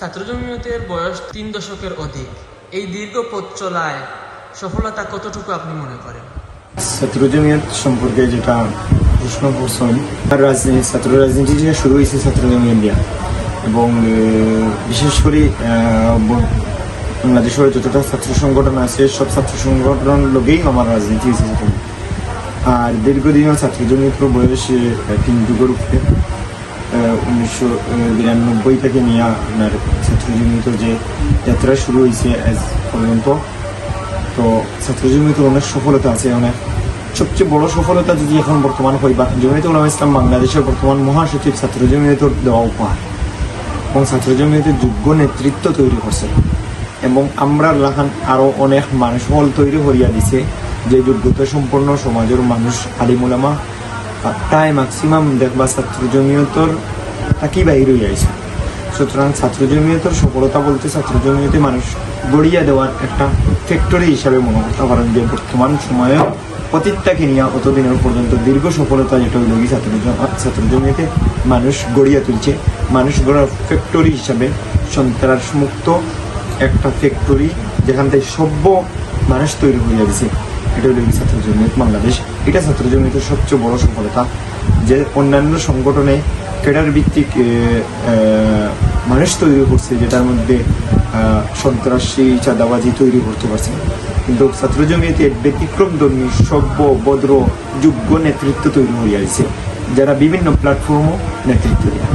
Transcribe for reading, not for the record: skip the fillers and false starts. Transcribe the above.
ছাত্র জমিয়তের বয়স ৩ দশকের অধিক। এই দীর্ঘ পথ চলায় সফলতা কতটুকু আপনি মনে করেন? ছাত্র জমিয়ত সম্পর্কে যেটা প্রশ্ন করছেন, ছাত্র রাজনীতি যে শুরু হয়েছে ছাত্র জমিয়ত দিয়া, এবং বিশেষ করে বাংলাদেশের যতটা ছাত্র সংগঠন আছে সব ছাত্র সংগঠন লোকেই আমার রাজনীতি হয়েছে। আর দীর্ঘদিনও ছাত্র জমিয়তের বয়স 3 যুগের উপরে। 1992 থেকে নিয়ে আপনার ছাত্র জমিয়তের যে যাত্রা শুরু হয়েছে আজ পর্যন্ত, তো ছাত্র জমিয়তের অনেক সফলতা আছে। অনেক সবচেয়ে বড় সফলতা যদি এখন বর্তমান হয়, বা জমিয়তুল উলামা ইসলাম বাংলাদেশের বর্তমান মহাসচিব ছাত্র জমিয়তের দেওয়া উপহার, এবং ছাত্র জমিয়তের যোগ্য নেতৃত্ব তৈরি করছে, এবং আমরা লাখান আরও অনেক মানুষ হল তৈরি করিয়া দিছে যে যোগ্যতা সম্পন্ন সমাজের মানুষ আলিম উলামা প্রায় ম্যাক্সিমাম দেখবা ছাত্র জমিয়তের তাকি বাইরে হয়ে আছে। সুতরাং ছাত্র জমিয়তের সফলতা বলতে ছাত্র জমিয়তে মানুষ গড়িয়া দেওয়ার একটা ফ্যাক্টরি হিসাবে মনে করতে পারেন, যে বর্তমান সময়ে অতীতটাকে নিয়ে অতদিনের পর্যন্ত দীর্ঘ সফলতা যেটা হইল কি ছাত্র জমিয়তে মানুষ গড়িয়া তুলছে, মানুষ গড়ার ফ্যাক্টরি হিসাবে সন্ত্রাস মুক্ত একটা ফ্যাক্টরি, যেখান থেকে সভ্য মানুষ তৈরি হইয়া দিছে। এটা হইল কি ছাত্র জমিয়ত বাংলাদেশ। এটা ছাত্র জমিয়তের সবচেয়ে বড় সফলতা, যে অন্যান্য সংগঠনে ক্যাডার ভিত্তিক মানুষ তৈরি করছে, যেটার মধ্যে সন্ত্রাসী চাঁদাবাজি তৈরি করতে পারছে, কিন্তু ছাত্র জমিয়তে ব্যতিক্রমধর্মী সভ্য ভদ্র যোগ্য নেতৃত্ব তৈরি হইয়া আছে, যারা বিভিন্ন প্ল্যাটফর্মও নেতৃত্ব দেয়।